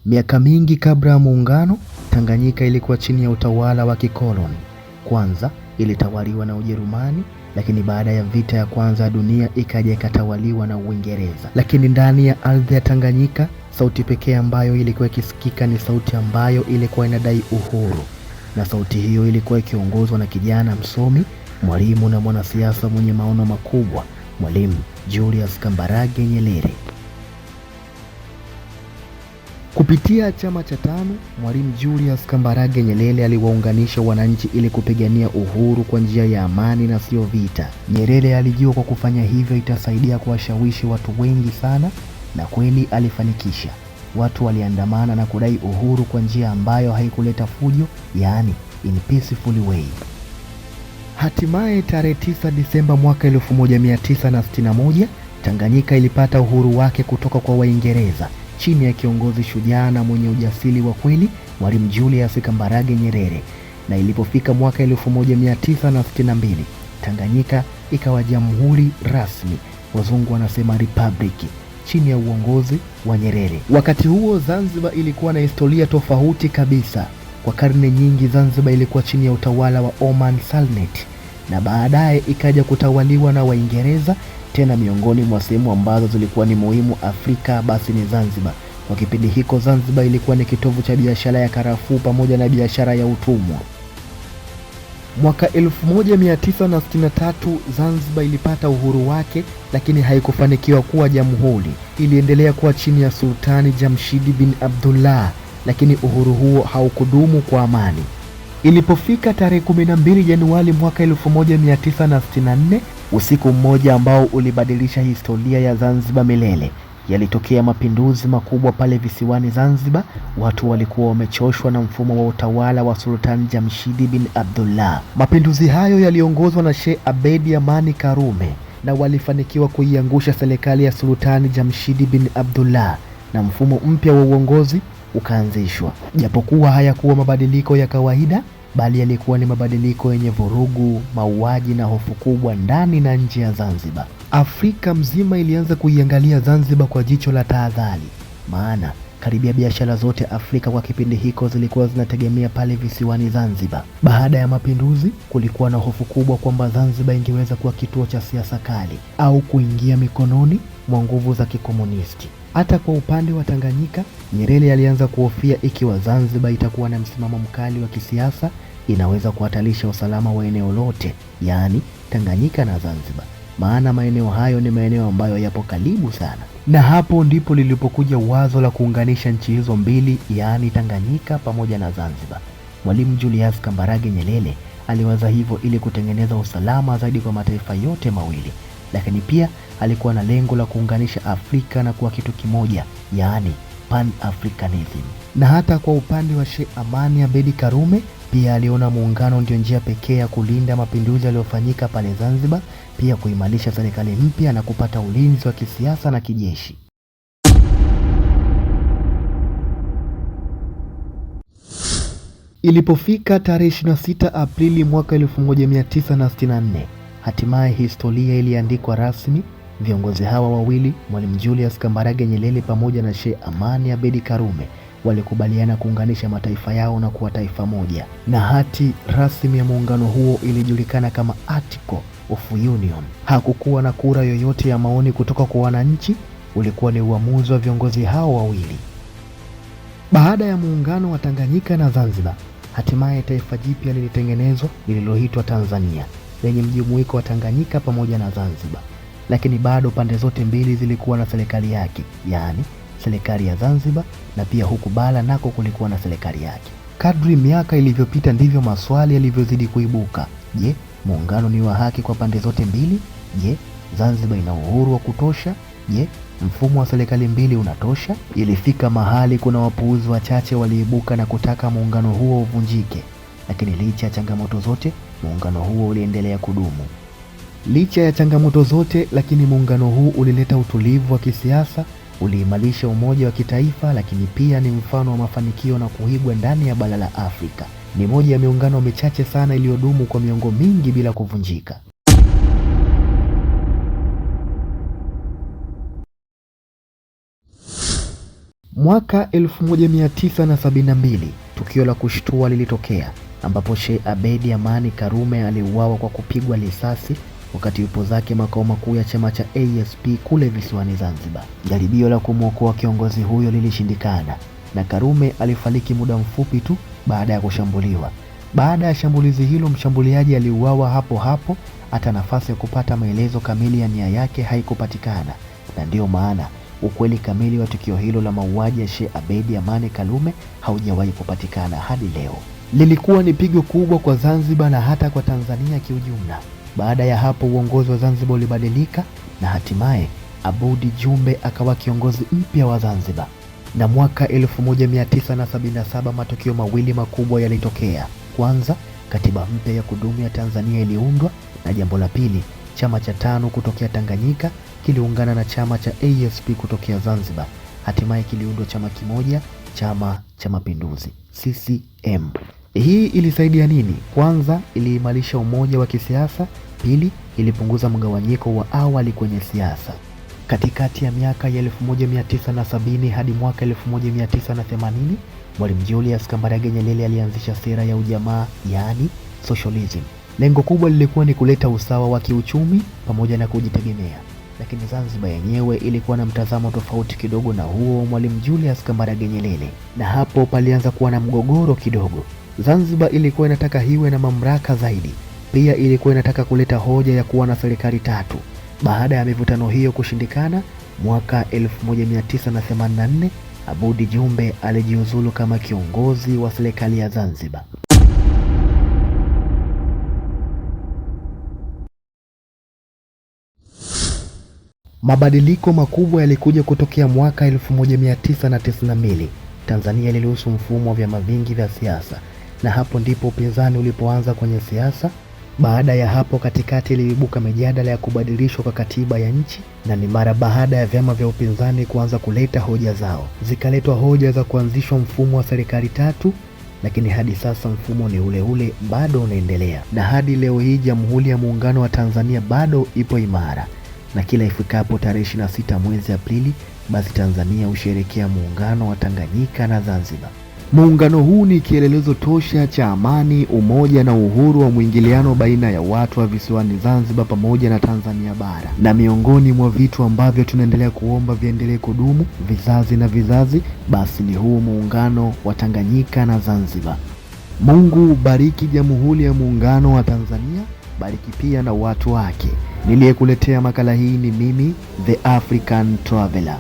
Miaka mingi kabla ya muungano, Tanganyika ilikuwa chini ya utawala wa kikoloni. Kwanza ilitawaliwa na Ujerumani, lakini baada ya vita ya kwanza ya dunia ikaja ikatawaliwa na Uingereza. Lakini ndani ya ardhi ya Tanganyika, sauti pekee ambayo ilikuwa ikisikika ni sauti ambayo ilikuwa inadai uhuru. Na sauti hiyo ilikuwa ikiongozwa na kijana msomi, mwalimu na mwanasiasa mwenye maono makubwa, Mwalimu Julius Kambarage Nyerere. Kupitia chama cha TANU, Mwalimu Julius Kambarage Nyerere aliwaunganisha wananchi ili kupigania uhuru kwa njia ya amani na sio vita. Nyerere alijua kwa kufanya hivyo itasaidia kuwashawishi watu wengi sana, na kweli alifanikisha. Watu waliandamana na kudai uhuru kwa njia ambayo haikuleta fujo, yaani in peaceful way. Hatimaye tarehe 9 Disemba mwaka 1961, Tanganyika ilipata uhuru wake kutoka kwa Waingereza chini ya kiongozi shujaa na mwenye ujasiri wa kweli, Mwalimu Julius Kambarage Nyerere. Na ilipofika mwaka 1962, Tanganyika ikawa jamhuri rasmi, wazungu wanasema republic, chini ya uongozi wa Nyerere. Wakati huo Zanzibar ilikuwa na historia tofauti kabisa. Kwa karne nyingi Zanzibar ilikuwa chini ya utawala wa Oman Sultanate, na baadaye ikaja kutawaliwa na Waingereza. Tena miongoni mwa sehemu ambazo zilikuwa ni muhimu Afrika basi ni Zanzibar. Kwa kipindi hiko Zanzibar ilikuwa ni kitovu cha biashara ya karafuu pamoja na biashara ya utumwa. Mwaka 1963 Zanzibar ilipata uhuru wake, lakini haikufanikiwa kuwa jamhuri. Iliendelea kuwa chini ya Sultani Jamshidi bin Abdullah, lakini uhuru huo haukudumu kwa amani. Ilipofika tarehe 12 Januari mwaka 1964, usiku mmoja ambao ulibadilisha historia ya Zanzibar milele, yalitokea mapinduzi makubwa pale visiwani Zanzibar. Watu walikuwa wamechoshwa na mfumo wa utawala wa Sultani Jamshidi bin Abdullah. Mapinduzi hayo yaliongozwa na Sheikh Abeid Amani Karume, na walifanikiwa kuiangusha serikali ya Sultani Jamshidi bin Abdullah, na mfumo mpya wa uongozi ukaanzishwa. Japokuwa hayakuwa mabadiliko ya kawaida, bali yalikuwa ni mabadiliko yenye vurugu, mauaji na hofu kubwa ndani na nje ya Zanzibar. Afrika mzima ilianza kuiangalia Zanzibar kwa jicho la tahadhari, maana karibia biashara zote Afrika kwa kipindi hiko zilikuwa zinategemea pale visiwani Zanzibar. Baada ya mapinduzi, kulikuwa na hofu kubwa kwamba Zanzibar ingeweza kuwa kituo cha siasa kali au kuingia mikononi mwa nguvu za kikomunisti. Hata kwa upande wa Tanganyika, Nyerere alianza kuhofia ikiwa Zanzibar itakuwa na msimamo mkali wa kisiasa, inaweza kuhatarisha usalama wa eneo lote, yaani Tanganyika na Zanzibar, maana maeneo hayo ni maeneo ambayo yapo karibu sana. Na hapo ndipo lilipokuja wazo la kuunganisha nchi hizo mbili, yaani Tanganyika pamoja na Zanzibar. Mwalimu Julius Kambarage Nyerere aliwaza hivyo ili kutengeneza usalama zaidi kwa mataifa yote mawili, lakini pia alikuwa na lengo la kuunganisha Afrika na kuwa kitu kimoja, yaani Pan-Africanism. Na hata kwa upande wa Sheikh Amani Abeid Karume pia aliona muungano ndio njia pekee ya kulinda mapinduzi yaliyofanyika pale Zanzibar, pia kuimarisha serikali mpya na kupata ulinzi wa kisiasa na kijeshi. Ilipofika tarehe 26 Aprili mwaka 1964, hatimaye historia iliandikwa rasmi. Viongozi hawa wawili, Mwalimu Julius Kambarage Nyerere pamoja na Sheikh Amani Abeid Karume, walikubaliana kuunganisha mataifa yao na kuwa taifa moja. Na hati rasmi ya muungano huo ilijulikana kama Article of Union. Hakukuwa na kura yoyote ya maoni kutoka kwa wananchi, ulikuwa ni uamuzi wa viongozi hao wawili. Baada ya muungano wa Tanganyika na Zanzibar, hatimaye taifa jipya lilitengenezwa lililoitwa Tanzania, lenye mjumuiko wa Tanganyika pamoja na Zanzibar. Lakini bado pande zote mbili zilikuwa na serikali yake, yaani serikali ya Zanzibar, na pia huku bara nako kulikuwa na serikali yake. Kadri miaka ilivyopita ndivyo maswali yalivyozidi kuibuka. Je, muungano ni wa haki kwa pande zote mbili? Je, Zanzibar ina uhuru wa kutosha? Je, mfumo wa serikali mbili unatosha? Ilifika mahali kuna wapuuzi wachache waliibuka na kutaka muungano huo uvunjike. Lakini licha ya changamoto zote, muungano huo uliendelea kudumu. Licha ya changamoto zote, lakini muungano huu ulileta utulivu wa kisiasa, uliimarisha umoja wa kitaifa, lakini pia ni mfano wa mafanikio na kuigwa ndani ya bara la Afrika. Ni moja ya miungano michache sana iliyodumu kwa miongo mingi bila kuvunjika. Mwaka 1972 tukio la kushtua lilitokea ambapo Sheikh Abeid Amani Karume aliuawa kwa kupigwa risasi wakati yupo zake makao makuu ya chama cha ASP kule visiwani Zanzibar. Jaribio la kumwokoa kiongozi huyo lilishindikana na Karume alifariki muda mfupi tu baada ya kushambuliwa. Baada ya shambulizi hilo, mshambuliaji aliuawa hapo hapo, hata nafasi ya kupata maelezo kamili ya nia yake haikupatikana, na ndiyo maana ukweli kamili wa tukio hilo la mauaji ya Sheikh Abeid Amani Karume haujawahi kupatikana hadi leo. Lilikuwa ni pigo kubwa kwa Zanzibar na hata kwa Tanzania kiujumla. Baada ya hapo uongozi wa Zanzibar ulibadilika na hatimaye Aboud Jumbe akawa kiongozi mpya wa Zanzibar. Na mwaka 1977 matukio mawili makubwa yalitokea. Kwanza, katiba mpya ya kudumu ya Tanzania iliundwa, na jambo la pili, chama cha TANU kutokea Tanganyika kiliungana na chama cha ASP kutokea Zanzibar. Hatimaye kiliundwa chama kimoja, Chama cha Mapinduzi, CCM. Hii ilisaidia nini? Kwanza, iliimarisha umoja wa kisiasa. Pili, ilipunguza mgawanyiko wa awali kwenye siasa. Katikati ya miaka ya 1970 hadi mwaka 1980, Mwalimu Julius Kambarage Nyerere alianzisha sera ya ujamaa, yaani socialism. Lengo kubwa lilikuwa ni kuleta usawa wa kiuchumi pamoja na kujitegemea. Lakini Zanzibar yenyewe ilikuwa na mtazamo tofauti kidogo na huo Mwalimu Julius Kambarage Nyerere, na hapo palianza kuwa na mgogoro kidogo. Zanzibar ilikuwa inataka hiwe na mamlaka zaidi. Pia ilikuwa inataka kuleta hoja ya kuwa na serikali tatu. Baada ya mivutano hiyo kushindikana, mwaka 1984 Aboud Jumbe alijiuzulu kama kiongozi wa serikali ya Zanzibar. Mabadiliko makubwa yalikuja kutokea mwaka 1992. Tanzania iliruhusu mfumo wa vyama vingi vya siasa, na hapo ndipo upinzani ulipoanza kwenye siasa. Baada ya hapo katikati iliibuka mijadala ya kubadilishwa kwa katiba ya nchi, na ni mara baada ya vyama vya upinzani kuanza kuleta hoja zao, zikaletwa hoja za kuanzishwa mfumo wa serikali tatu. Lakini hadi sasa mfumo ni ule ule, bado unaendelea, na hadi leo hii Jamhuri ya Muungano wa Tanzania bado ipo imara, na kila ifikapo tarehe 26 mwezi Aprili, basi Tanzania husherehekea muungano wa Tanganyika na Zanzibar. Muungano huu ni kielelezo tosha cha amani, umoja na uhuru wa mwingiliano baina ya watu wa visiwani Zanzibar pamoja na Tanzania bara. Na miongoni mwa vitu ambavyo tunaendelea kuomba viendelee kudumu vizazi na vizazi, basi ni huu muungano wa Tanganyika na Zanzibar. Mungu bariki Jamhuri ya Muungano wa Tanzania, bariki pia na watu wake. Niliyekuletea makala hii ni mimi, The African Traveler.